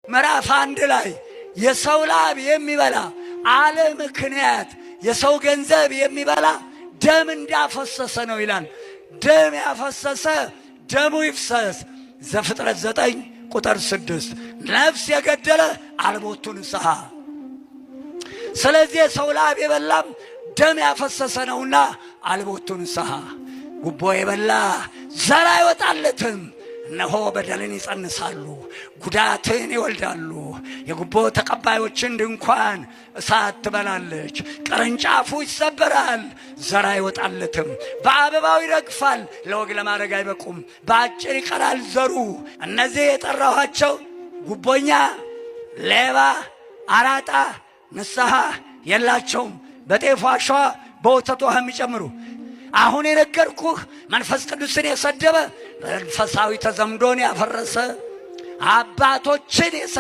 ምዕራፍ 1 ላይ የሰው ላብ የሚበላ አለ ምክንያት የሰው ገንዘብ የሚበላ ደም እንዳፈሰሰ ነው ይላል። ደም ያፈሰሰ ደሙ ይፍሰስ። ዘፍጥረት 9 ቁጥር 6 ነፍስ የገደለ አልቦቱ ንስሐ። ስለዚህ የሰው ላብ የበላም ደም ያፈሰሰ ነውና አልቦቱ ንስሐ። ጉቦ የበላ ዘር አይወጣለትም። እነሆ በደልን ይጸንሳሉ፣ ጉዳትን ይወልዳሉ። የጉቦ ተቀባዮችን ድንኳን እሳት ትበላለች። ቅርንጫፉ ይሰበራል፣ ዘር አይወጣለትም። በአበባው ይረግፋል፣ ለወግ ለማድረግ አይበቁም። በአጭር ይቀራል ዘሩ። እነዚህ የጠራኋቸው ጉቦኛ፣ ሌባ፣ አራጣ ንስሐ የላቸውም። በጤፍ አሸዋ በወተት ውሃ የሚጨምሩ አሁን የነገርኩህ መንፈስ ቅዱስን የሰደበ መንፈሳዊ ተዘምዶን ያፈረሰ አባቶችን